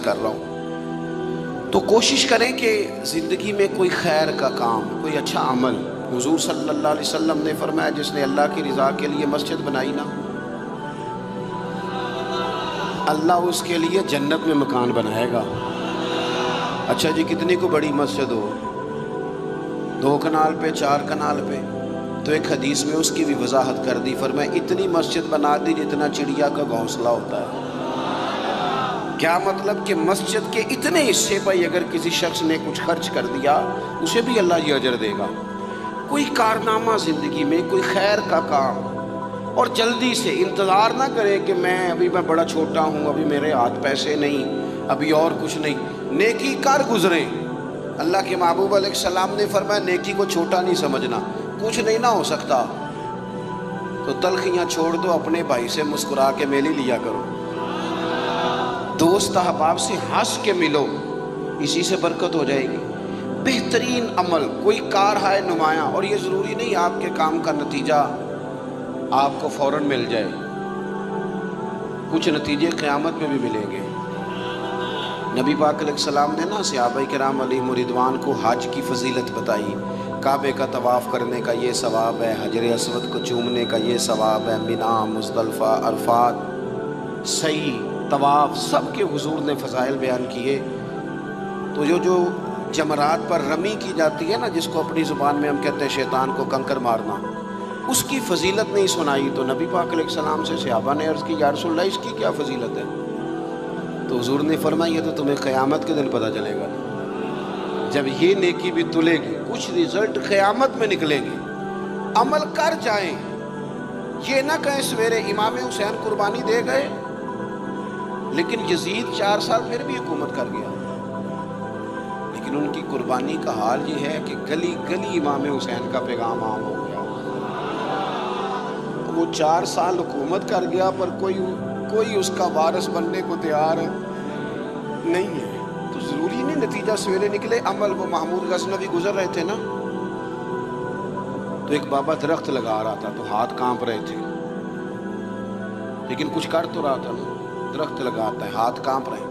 کر رہا ہوں۔ تو کوشش کریں کہ زندگی میں کوئی خیر کا کام، کوئی اچھا عمل، حضور صلی اللہ علیہ وسلم نے فرمایا جس نے اللہ کی رضا کے لیے مسجد بنائی نا، اللہ اس کے لیے جنت میں مکان بنائے گا۔ اچھا جی، کتنی کو بڑی مسجد ہو، 2 کنال پہ 4 کنال پہ، تو ایک حدیث میں اس کی بھی وضاحت کر دی، فرمایا اتنی مسجد بنا دی جتنا چڑیا کا گھونسلہ ہوتا ہے۔ کیا مطلب کہ مسجد کے اتنے حصے پر اگر کسی شخص نے کچھ خرچ کر دیا اسے بھی اللہ یہ اجر دے گا۔ کوئی کارنامہ زندگی میں، کوئی خیر کا کام، اور جلدی سے انتظار نہ کریں کہ ابھی میں بڑا چھوٹا ہوں، ابھی میرے ہاتھ پیسے نہیں، ابھی اور کچھ نہیں، نیکی کر گزریں۔ اللہ کے محبوب علیہ السلام نے فرمایا نیکی کو چھوٹا نہیں سمجھنا، کچھ نہیں نہ ہو سکتا تو تلخیاں چھوڑ دو، اپنے بھائی سے مسکرا کے میلی لیا کرو، دوست احباب سے ہنس کے ملو، اسی سے برکت ہو جائے گی۔ بہترین عمل کوئی کار ہے نمایاں، اور یہ ضروری نہیں آپ کے کام کا نتیجہ آپ کو فوراً مل جائے، کچھ نتیجے قیامت میں بھی ملیں گے۔ نبی پاک علیہ السلام نے نا صحابہ کرام علیہم رضوان کو حج کی فضیلت بتائی، کعبے کا طواف کرنے کا یہ ثواب ہے، حجر اسود کو چومنے کا یہ ثواب ہے، مینا، مزدلفہ، عرفات، سعی، طواف، سب کے حضور نے فضائل بیان کیے۔ تو جو جمرات پر رمی کی جاتی ہے نا، جس کو اپنی زبان میں ہم کہتے ہیں شیطان کو کنکر مارنا، اس کی فضیلت نہیں سنائی، تو نبی پاک علیہ السلام سے صحابہ نے عرض کی یا رسول اللہ اس کی کیا فضیلت ہے؟ تو حضور نے فرمایا یہ تو تمہیں قیامت کے دن پتہ چلے گا، جب یہ نیکی بھی تلے گی، کچھ رزلٹ قیامت میں نکلیں گے۔ عمل کر جائیں، یہ نہ کہیں سویرے امام حسین قربانی دے گئے لیکن یزید 4 سال پھر بھی حکومت کر گیا، لیکن ان کی قربانی کا حال یہ ہے کہ گلی گلی امام حسین کا پیغام عام ہو گیا۔ وہ 4 سال حکومت کر گیا پر کوئی اس کا وارث بننے کو تیار نہیں ہے۔ تو ضروری نہیں نتیجہ سویرے نکلے عمل۔ وہ محمود غزنوی گزر رہے تھے نا، تو ایک بابا درخت لگا رہا تھا، تو ہاتھ کانپ رہے تھے، لیکن کچھ کر تو رہا تھا نا، درخت لگاتا ہے، ہاتھ کانپ رہے۔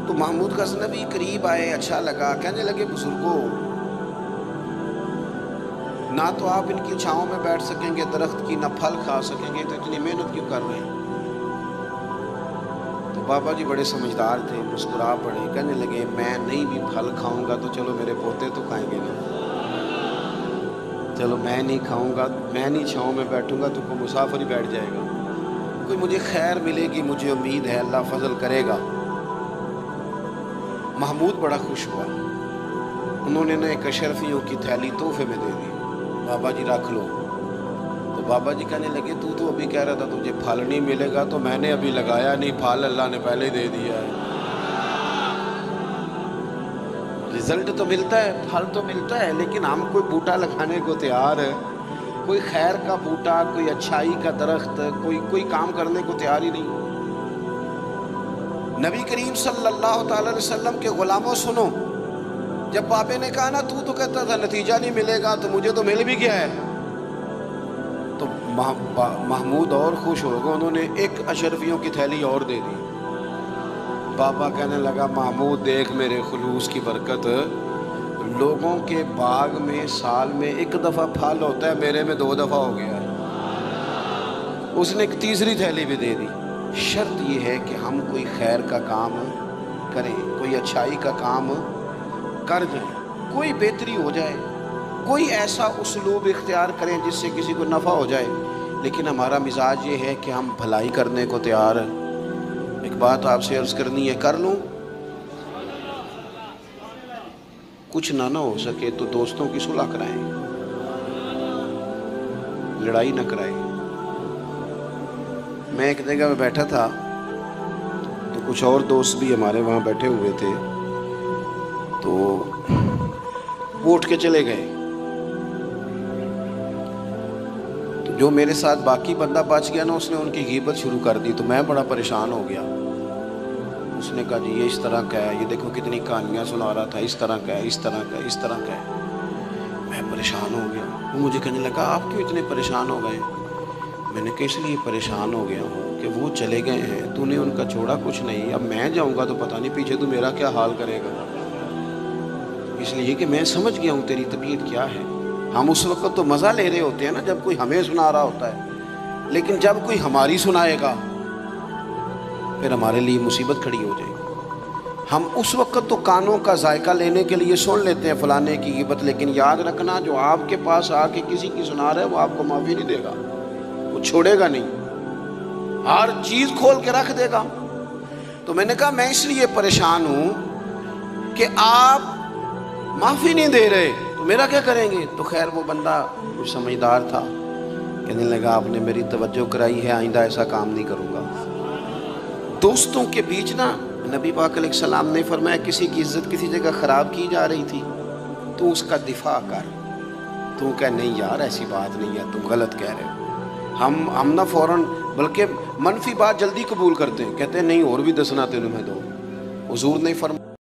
تو محمود غزنوی قریب آئے، اچھا لگا، کہنے لگے بزرگوں نہ تو آپ ان کی چھاؤں میں بیٹھ سکیں گے درخت کی، نہ پھل کھا سکیں گے، تو اتنی محنت کیوں کر رہے ہیں؟ تو بابا جی بڑے سمجھدار تھے، مسکرا پڑے، کہنے لگے میں نہیں بھی پھل کھاؤں گا تو چلو میرے پوتے تو کھائیں گے نا، چلو میں نہیں کھاؤں گا، میں نہیں چھاؤں میں بیٹھوں گا تو کوئی مسافر ہی بیٹھ جائے گا، کوئی مجھے خیر ملے گی، مجھے امید ہے اللہ فضل کرے گا۔ محمود بڑا خوش ہوا، انہوں نے ایک اشرفیوں کی تھیلی تحفے میں دے دی، بابا جی رکھ لو۔ تو بابا جی کہنے لگے تو ابھی کہہ رہا تھا تجھے پھل نہیں ملے گا، تو میں نے ابھی لگایا نہیں، پھل اللہ نے پہلے دے دیا ہے۔ رزلٹ تو ملتا ہے، پھل تو ملتا ہے، لیکن ہم کوئی بوٹا لگانے کو تیار ہے، کوئی خیر کا بوٹا، کوئی اچھائی کا درخت، کوئی کام کرنے کو تیار ہی نہیں۔ نبی کریم صلی اللہ تعالی علیہ وسلم کے غلاموں سنو، جب بابے نے کہا نا تو کہتا تھا نتیجہ نہیں ملے گا، تو مجھے تو مل بھی گیا ہے، تو محمود اور خوش ہو گئے، انہوں نے ایک اشرفیوں کی تھیلی اور دے دی۔ بابا کہنے لگا محمود دیکھ میرے خلوص کی برکت، لوگوں کے باغ میں سال میں 1 دفعہ پھل ہوتا ہے، میرے میں 2 دفعہ ہو گیا ہے۔ اس نے ایک تیسری تھیلی بھی دے دی۔ شرط یہ ہے کہ ہم کوئی خیر کا کام کریں، کوئی اچھائی کا کام کر جائیں، کوئی بہتری ہو جائے، کوئی ایسا اسلوب اختیار کریں جس سے کسی کو نفع ہو جائے، لیکن ہمارا مزاج یہ ہے کہ ہم بھلائی کرنے کو تیار ہیں۔ ایک بات آپ سے عرض کرنی ہے، کر لوں؟ کچھ نہ ہو سکے تو دوستوں کی صلح کرائیں، لڑائی نہ کرائیں۔ میں ایک جگہ میں بیٹھا تھا تو کچھ اور دوست بھی ہمارے وہاں بیٹھے ہوئے تھے، تو وہ اٹھ کے چلے گئے، تو جو میرے ساتھ باقی بندہ بچ گیا نا، اس نے ان کی غیبت شروع کر دی، تو میں بڑا پریشان ہو گیا۔ اس نے کہا جی یہ اس طرح کا ہے، یہ دیکھو کتنی کہانیاں سنا رہا تھا، اس طرح کا ہے، اس طرح کا ہے، اس طرح کا ہے۔ میں پریشان ہو گیا۔ وہ مجھے کہنے لگا آپ کیوں اتنے پریشان ہو گئے؟ میں نے کہا اس لیے پریشان ہو گیا ہوں کہ وہ چلے گئے ہیں، تو نے ان کا چھوڑا کچھ نہیں، اب میں جاؤں گا تو پتہ نہیں پیچھے تو میرا کیا حال کرے گا، اس لیے کہ میں سمجھ گیا ہوں تیری طبیعت کیا ہے۔ ہم اس وقت تو مزہ لے رہے ہوتے ہیں نا جب کوئی ہمیں سنا رہا ہوتا ہے، لیکن جب کوئی ہماری سنائے گا پھر ہمارے لیے مصیبت کھڑی ہو جائے گی۔ ہم اس وقت تو کانوں کا ذائقہ لینے کے لیے سن لیتے ہیں فلانے کی غیبت، لیکن یاد رکھنا جو آپ کے پاس آ کے کسی کی سنا رہا ہے وہ آپ کو معافی نہیں دے گا، وہ چھوڑے گا نہیں، ہر چیز کھول کے رکھ دے گا۔ تو میں نے کہا میں اس لیے پریشان ہوں کہ آپ معافی نہیں دے رہے، تو میرا کیا کریں گے؟ تو خیر وہ بندہ کچھ سمجھدار تھا، کہنے لگا آپ نے میری توجہ کرائی ہے، آئندہ ایسا کام نہیں کروں گا۔ دوستوں کے بیچ نا نبی پاک علیہ السلام نے فرمایا کسی کی عزت کسی جگہ خراب کی جا رہی تھی تو اس کا دفاع کر، تو کہ نہیں یار ایسی بات نہیں ہے، تم غلط کہہ رہے ہو۔ ہم نہ فوراً بلکہ منفی بات جلدی قبول کرتے ہیں، کہتے ہیں نہیں اور بھی دسنا تینوں میں دو۔ حضور نے فرمایا